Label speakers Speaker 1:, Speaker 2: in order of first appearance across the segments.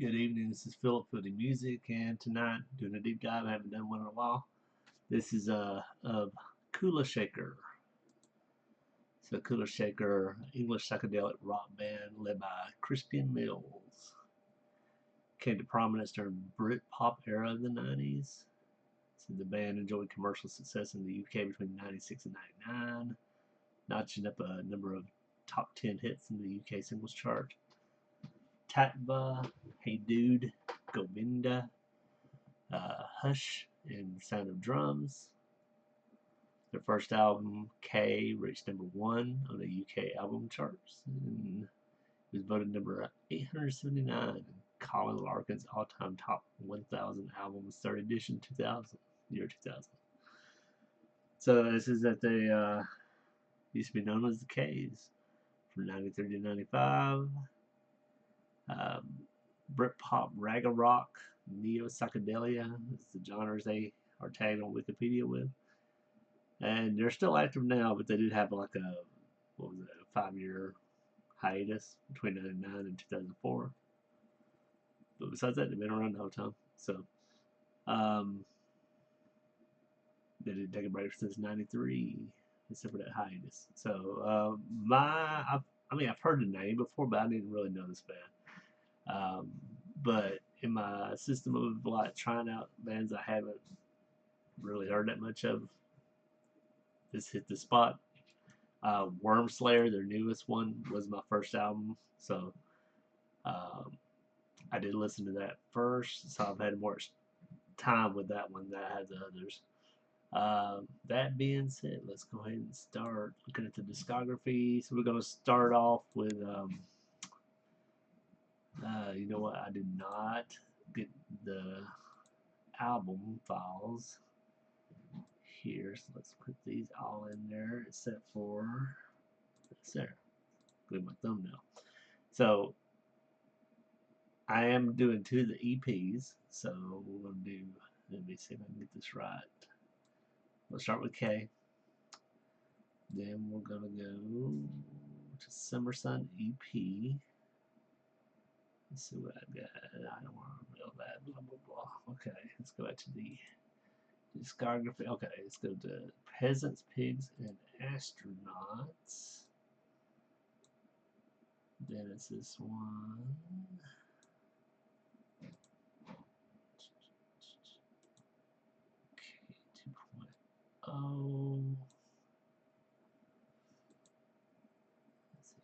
Speaker 1: Good evening. This is Philip for the music, and tonight doing a deep dive. I haven't done one in a while. This is of Kula Shaker. So Kula Shaker, English psychedelic rock band led by Crispian Mills, came to prominence during Britpop era of the '90s. So the band enjoyed commercial success in the UK between '96 and '99, notching up a number of top 10 hits in the UK singles chart. Tatva, Hey Dude, Govinda, Hush, and Sound of Drums. Their first album, K, reached #1 on the UK album charts and was voted number 879 in Colin Larkin's all-time top 1,000 albums, third edition, 2000, year 2000. So this is that they used to be known as the K's from '93 to '95. Um, Britpop, raga rock, neo psychedelia is the genres they are tagged on Wikipedia with. And they're still active now, but they did have like a, what was it, a 5-year hiatus between '99 and 2004. But besides that, they've been around the whole time. So, um, they didn't take a break since '93, except for that hiatus. So, I've heard the name before, but I didn't really know this band. But in my system of like trying out bands I haven't really heard that much of, this hit the spot. Worm Slayer, their newest one, was my first album, so um, I did listen to that first. So I've had more time with that one than I had the others. That being said, let's go ahead and start looking at the discography. So we're going to start off with, you know what? I did not get the album files here, so let's put these all in there except for this there. Look at my thumbnail. So I am doing 2 of the EPs, so we're gonna do. Let me see if I can get this right. We'll start with K. Then we're gonna go to Summer Sun EP. Let's see what I got. I don't want to reveal that. Blah blah blah. Okay, let's go back to the discography. Okay, let's go to Peasants, Pigs, and Astronauts. Then it's this one. Okay, 2.0. Let's see.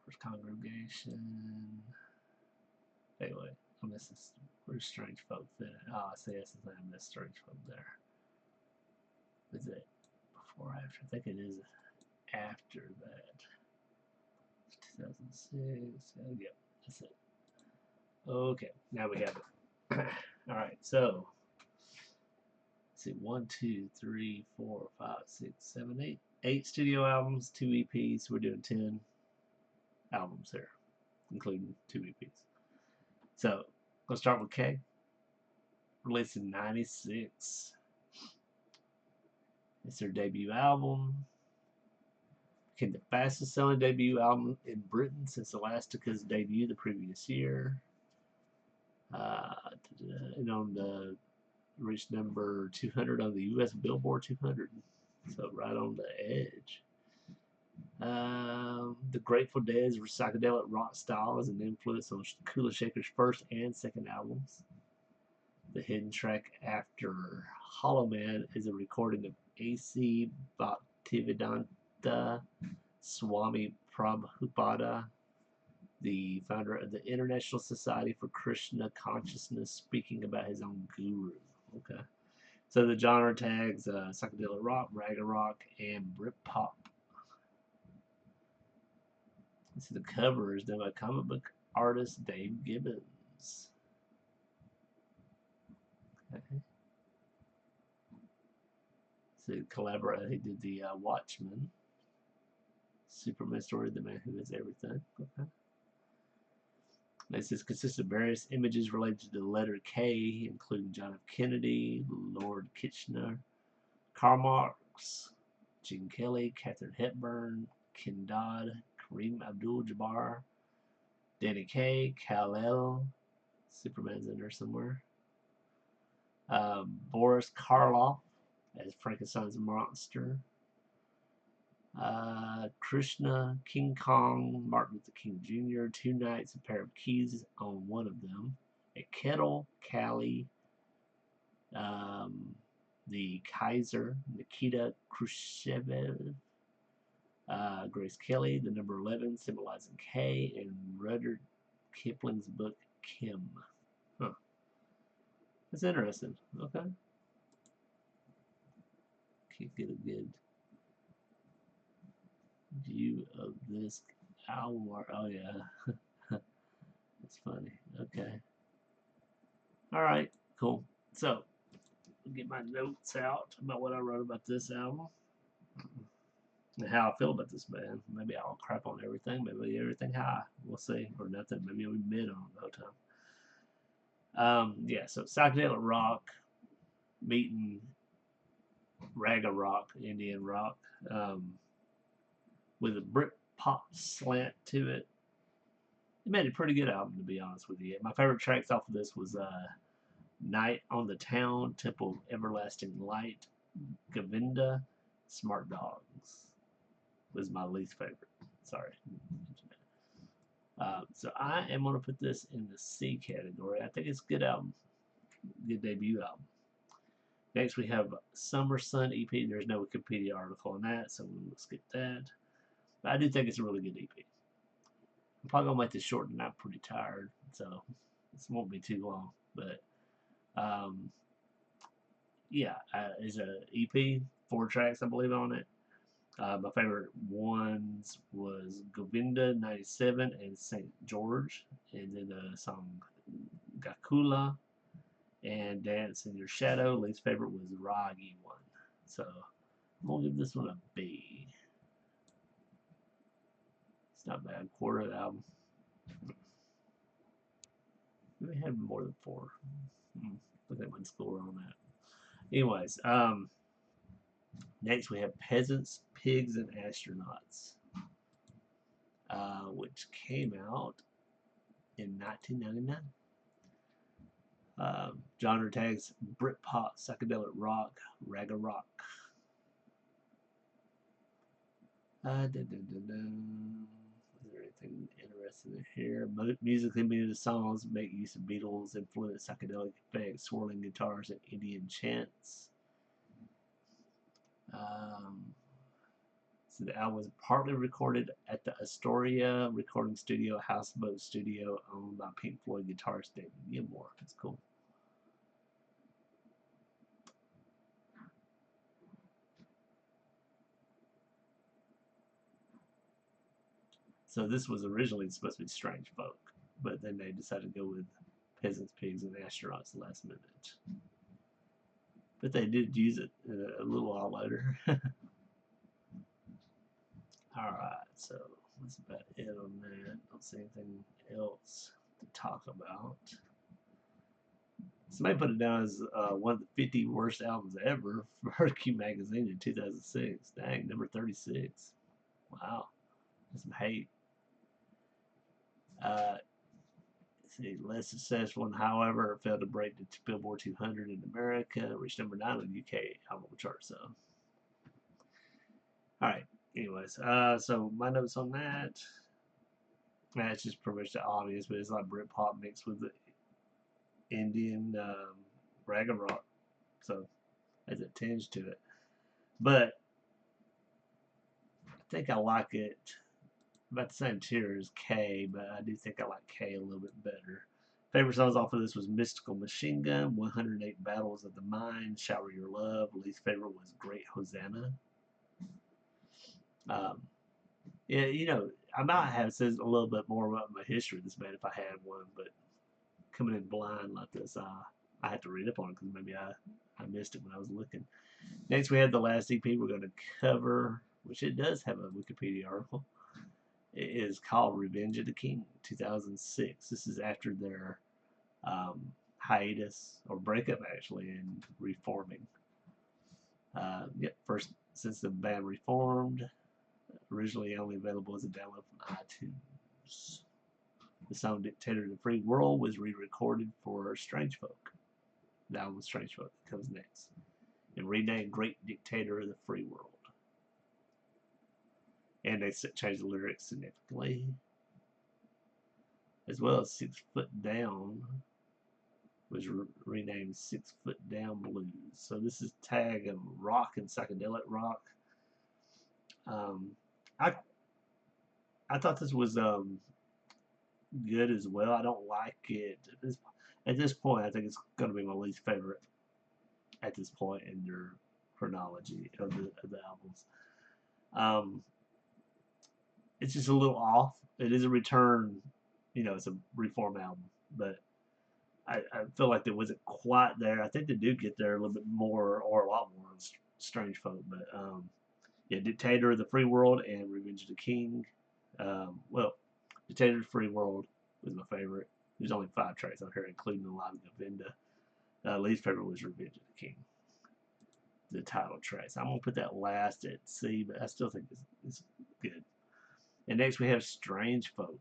Speaker 1: First Congregation. Anyway, I miss this. Where's Strange Folk then? Oh, I see. I miss Strange Folk there. Is it before or after? I think it is after that. 2006. Oh, yep, that's it. Okay, now we have it. All right, so let's see, 1, 2, 3, 4, 5, 6, 7, 8. 8 studio albums, 2 EPs. We're doing 10 albums here, including 2 EPs. So let's start with K. Released in '96. It's their debut album. Became the fastest selling debut album in Britain since Elastica's debut the previous year. And on the reached number 200 on the US Billboard 200. So right on the edge. The Grateful Dead's psychedelic rock style is an influence on Kula Shaker's first and second albums. The hidden track after Hollow Man is a recording of A.C. Bhaktivedanta Swami Prabhupada, the founder of the International Society for Krishna Consciousness, speaking about his own guru. Okay. So the genre tags psychedelic rock, raga rock, and Britpop. So the cover is done by comic book artist Dave Gibbons. Okay. So he collaborated. He did the Watchmen, Superman story, The Man Who Is Everything. Okay. This consists of various images related to the letter K, including John F. Kennedy, Lord Kitchener, Karl Marx, Gene Kelly, Katharine Hepburn, Ken Dodd, Kareem Abdul-Jabbar, Danny Kaye, Kal-El, Superman's in there somewhere. Boris Karloff as Frankenstein's monster. Krishna, King Kong, Martin Luther King Jr., two knights, a pair of keys on one of them, a kettle, Callie, the Kaiser, Nikita Khrushchev, Grace Kelly, the number 11 symbolizing K, and Rudyard Kipling's book Kim. Huh. That's interesting. Okay. Can't get a good view of this album art. Oh, yeah. That's funny. Okay. All right. Cool. So, I'll get my notes out about what I wrote about this album and how I feel about this band. Maybe I'll crap on everything. Maybe everything high. We'll see. Or nothing. Maybe I'll be mid on the whole time. Yeah, so psychedelic rock meeting raga rock, Indian rock, with a Britpop slant to it. It made a pretty good album, to be honest with you. My favorite tracks off of this was Night on the Town, Temple of Everlasting Light, Govinda, Smart Dogs was my least favorite. Sorry. So I am going to put this in the C category. I think it's a good album. Good debut album. Next we have Summer Sun EP. There's no Wikipedia article on that, so we'll skip that. But I do think it's a really good EP. I'm probably going to make this short and I'm pretty tired, so this won't be too long. But yeah, it's an EP, 4 tracks I believe on it. My favorite ones was Govinda 97 and St. George, and then the song Kula and Dance in Your Shadow. Least favorite was Raggy one. So I'm gonna give this one a B. It's not bad. Quarter of the album. We had more than 4. Look at my score on that. Anyways, next we have Peasants, Pigs, and Astronauts, which came out in 1999. Genre tags Britpop, psychedelic rock, raga rock. Is there anything interesting in here? Musically, many of the songs make use of Beatles influenced psychedelic effects, swirling guitars, and Indian chants. So the album was partly recorded at the Astoria recording studio, Houseboat Studio, owned by Pink Floyd guitarist David Gilmour. That's cool. So this was originally supposed to be Strange Folk, but then they decided to go with Peasants, Pigs, and Astronauts last minute. But they did use it a little while later. Alright, so that's about it on that. Don't see anything else to talk about. Somebody put it down as one of the 50 worst albums ever for Hercule Magazine in 2006. Dang, number 36. Wow, that's some hate. See, less successful one, however, failed to break the Billboard 200 in America, reached number 9 on the UK album chart. So, all right. Anyways, so my notes on that. That's just pretty much the obvious, but it's like Britpop mixed with the Indian raga rock, so has a tinge to it. But I think I like it about the same tier as K, but I do think I like K a little bit better. Favorite songs off of this was Mystical Machine Gun, 108 Battles of the Mind, Shower Your Love. Least favorite was Great Hosanna. Yeah, you know, I might have said a little bit more about my history of this band if I had one, but coming in blind like this, I had to read up on it because maybe I missed it when I was looking. Next, we have the last EP we're going to cover, which it does have a Wikipedia article. It is called Revenge of the King, 2006. This is after their hiatus, or breakup actually, and reforming. Yep, first since the band reformed, originally only available as a download from iTunes. The song Dictator of the Free World was re-recorded for Strange Folk. The album Strange Folk comes next. And renamed Great Dictator of the Free World. And they changed the lyrics significantly. As well as 6 Foot Down was renamed 6 Foot Down Blues. So this is tag of rock and psychedelic rock. I thought this was good as well. I don't like it at this point. I think it's going to be my least favorite at this point in their chronology of the albums. It's just a little off. It is a return, it's a reform album, but I feel like it wasn't quite there. I think they do get there a little bit more, or a lot more on Strange Folk, but yeah, Dictator of the Free World and Revenge of the King. Well, Dictator of the Free World was my favorite. There's only 5 tracks on here, including the live Govinda. Least favorite was Revenge of the King, the title track. So I'm gonna put that last at C, but I still think it's good. And next we have Strange Folk,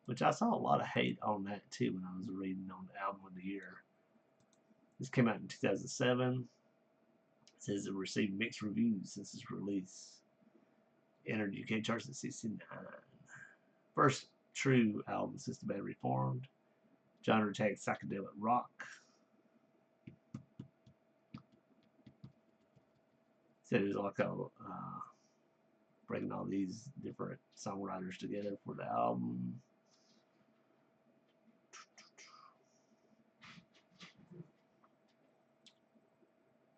Speaker 1: which I saw a lot of hate on that too when I was reading on the album of the year. This came out in 2007. It says it received mixed reviews since its release. Entered UK charts at 69. First true album since the band reformed. Genre tag psychedelic rock. Said it was like bringing all these different songwriters together for the album.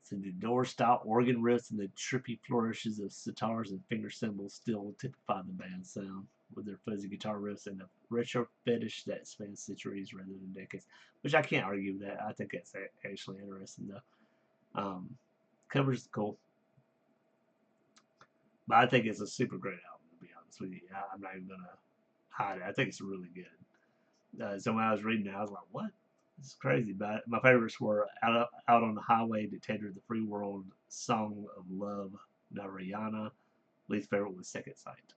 Speaker 1: So the door-style organ riffs and the trippy flourishes of sitars and finger cymbals still typify the band's sound, with their fuzzy guitar riffs and a retro fetish that spans centuries rather than decades. Which I can't argue with that. I think that's actually interesting, though. Cover's cool. But I think it's a super great album, to be honest with you. I'm not even going to hide it. I think it's really good. So when I was reading it, I was like, what? This is crazy. But my favorites were Out on the Highway, Dictator of the Free World, Song of Love, Narayana. Least favorite was Second Sight.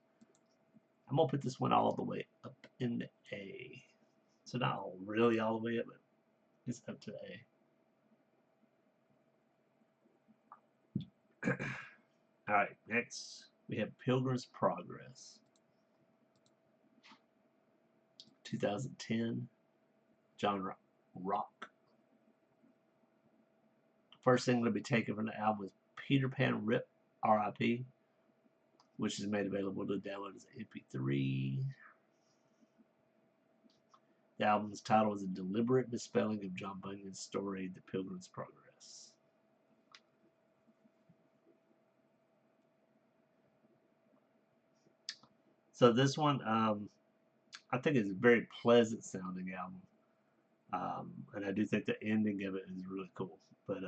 Speaker 1: I'm going to put this one all the way up in the A. So not really all the way up, but it's up to A. Alright, next we have Pilgrim's Progress. 2010, genre rock. First single to be taken from the album was Peter Pan Rip, R.I.P., which is made available to download as an MP3. The album's title is a deliberate misspelling of John Bunyan's story, The Pilgrim's Progress. So this one, I think it's a very pleasant sounding album. And I do think the ending of it is really cool. But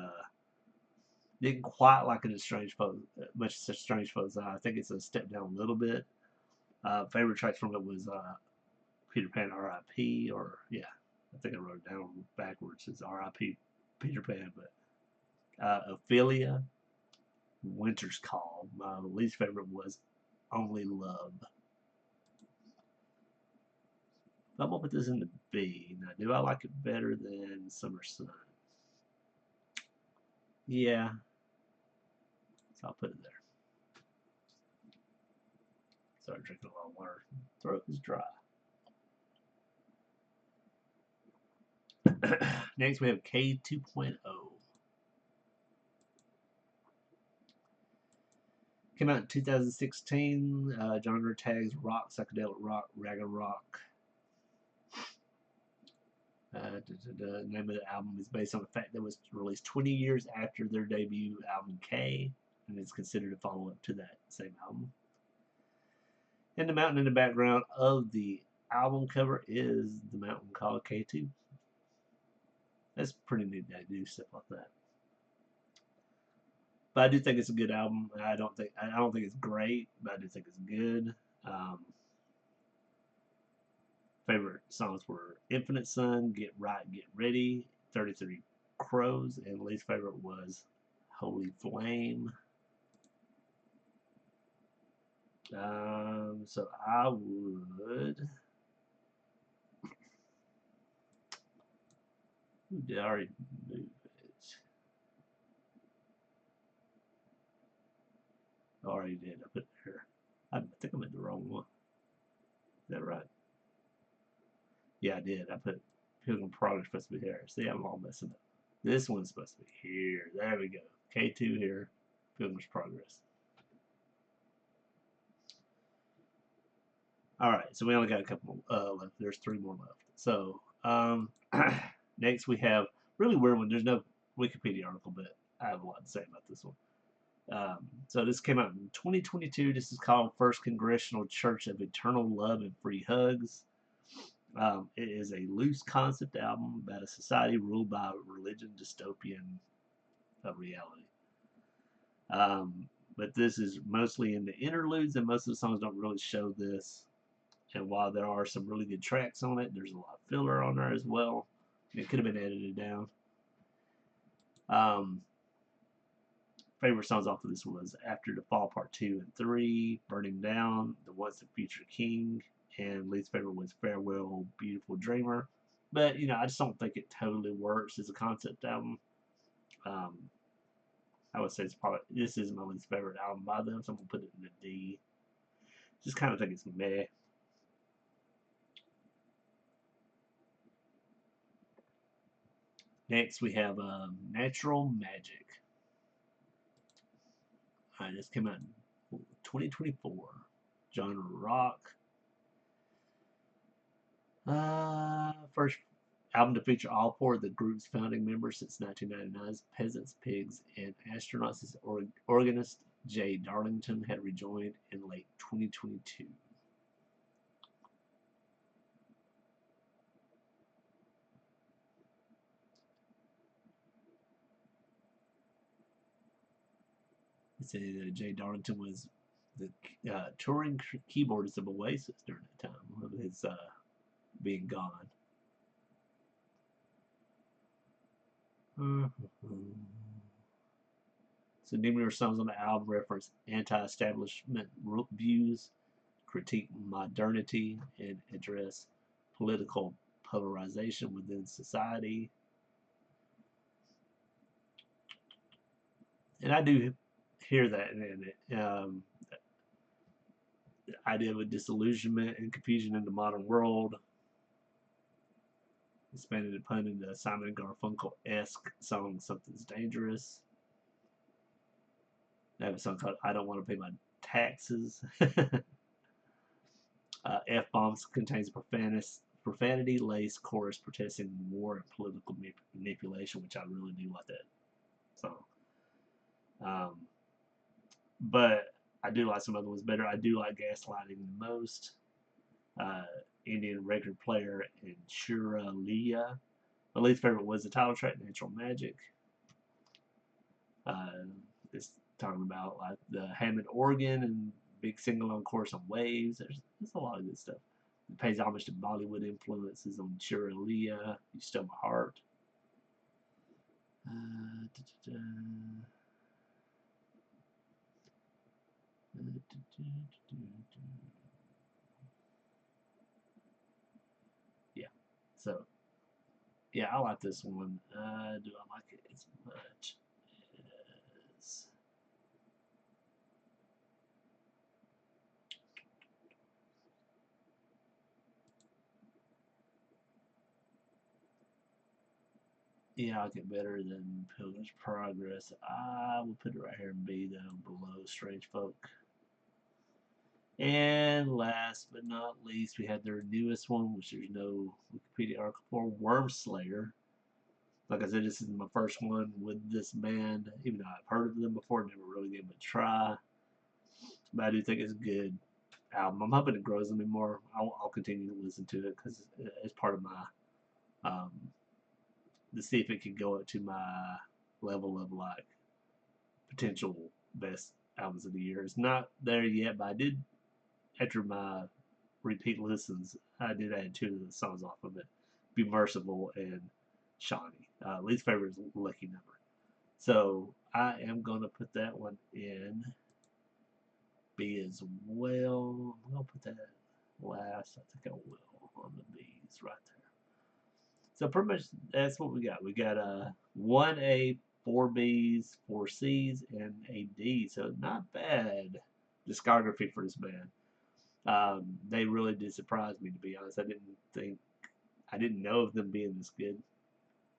Speaker 1: didn't quite like it as Strange Folk, much as Strange Folks. I think it's a step down a little bit. Favorite tracks from it was Peter Pan R.I.P. or yeah, I think I wrote it down backwards. It's R.I.P. Peter Pan, but Ophelia, Winter's Call. My least favorite was Only Love. I'm gonna put this in the B. Now, do I like it better than Summer Sun? Yeah, so I'll put it there. Sorry, drinking a lot of water. Throat is dry. Next, we have K 2.0. Came out in 2016. Genre tags rock, psychedelic rock, raga rock. The name of the album is based on the fact that it was released 20 years after their debut album K, and is considered a follow-up to that same album. And the mountain in the background of the album cover is the mountain called K2. That's pretty neat that I do stuff like that. But I do think it's a good album. I don't think it's great, but I do think it's good. Favorite songs were Infinite Sun, Get Right, Get Ready, 33 Crows, and least favorite was Holy Flame. So I would Did I already move it? I already did. I put it here. I think I made the wrong one. Is that right? Yeah, I did. I put Pilgrim Progress supposed to be here. See, I'm all messing up. This one's supposed to be here. There we go. K2 here. Pilgrim's Progress. All right, so we only got a couple left. There's 3 more left. So next we have really weird one. There's no Wikipedia article, but I have a lot to say about this one. So this came out in 2022. This is called First Congregational Church of Eternal Love and Free Hugs. It is a loose concept album about a society ruled by religion, dystopian reality. But this is mostly in the interludes, and most of the songs don't really show this. And while there are some really good tracks on it, there's a lot of filler on there as well. It could have been edited down. Favorite songs off of this was After the Fall Part 2 and 3, Burning Down, The Once and Future King, and least favorite was Farewell, Beautiful Dreamer. But, I just don't think it totally works as a concept album. I would say this is my least favorite album by them, so I'm going to put it in the D. Just kind of think it's meh. Next, we have Natural Magic. This came out in 2024. Genre rock. First album to feature all 4 of the group's founding members since 1999's Peasants, Pigs, and Astronauts. As organist Jay Darlington had rejoined in late 2022. It said Jay Darlington was the touring keyboardist of Oasis during that time of his being gone. So numerous songs on the album reference anti-establishment views, critique modernity, and address political polarization within society. And I do hear that in it. The idea of a disillusionment and confusion in the modern world. Expanded upon into Simon Garfunkel-esque song Something's Dangerous. I have a song called I Don't Want to Pay My Taxes. F-Bombs contains profanity laced chorus protesting war and political manipulation, which I really do like that song. But I do like some other ones better. I do like Gaslighting the most. Indian Record Player and Shura Leah. My least favorite was the title track, Natural Magic. It's talking about like the Hammond organ and big single on chorus on Waves. There's a lot of good stuff. It pays homage to Bollywood influences on Shura Leah. You Stole My Heart. Yeah. So, yeah, I like this one. Do I like it as much as... Yeah, I like it better than Pilgrim's Progress. I will put it right here in B, though, below Strange Folk. And last but not least, we had their newest one, which there's no Wikipedia article for, Wormslayer. Like I said, this is my first one with this band, even though I've heard of them before, never really gave them a try. But I do think it's a good album. I'm hoping it grows on me more. I'll continue to listen to it because it's part of my, to see if it can go up to my level of like potential best albums of the year. It's not there yet, but I did, after my repeat listens, I did add 2 of the songs off of it. Be Merciful and Shawnee. Least favorite is Lucky Number. So I am going to put that one in B as well. I'm going to put that last. I think I will on the B's right there. So pretty much that's what we got. We got one A, four Bs, four Cs, and a D. So not bad discography for this band. They really did surprise me, to be honest. I didn't know of them being this good.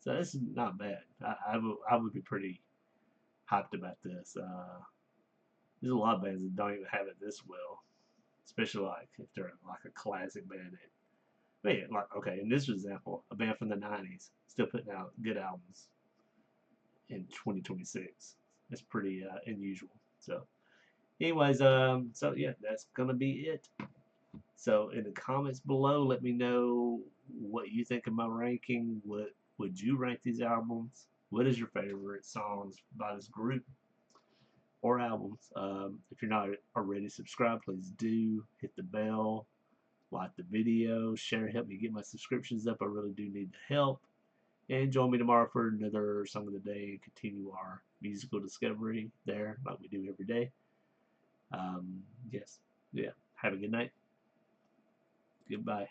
Speaker 1: So this is not bad. I would be pretty hyped about this. There's a lot of bands that don't even have it this well, especially like if they're like a classic band. Man, like okay, in this example, a band from the '90s still putting out good albums in 2026. That's pretty unusual. So, anyways, so yeah, that's gonna be it. So in the comments below, let me know what you think of my ranking. What would you rank these albums? What is your favorite songs by this group or albums? If you're not already subscribed, please do hit the bell, like the video, share, help me get my subscriptions up. I really do need the help. And join me tomorrow for another Song of the Day and continue our musical discovery there, like we do every day. Yes, yeah. Have a good night. Goodbye.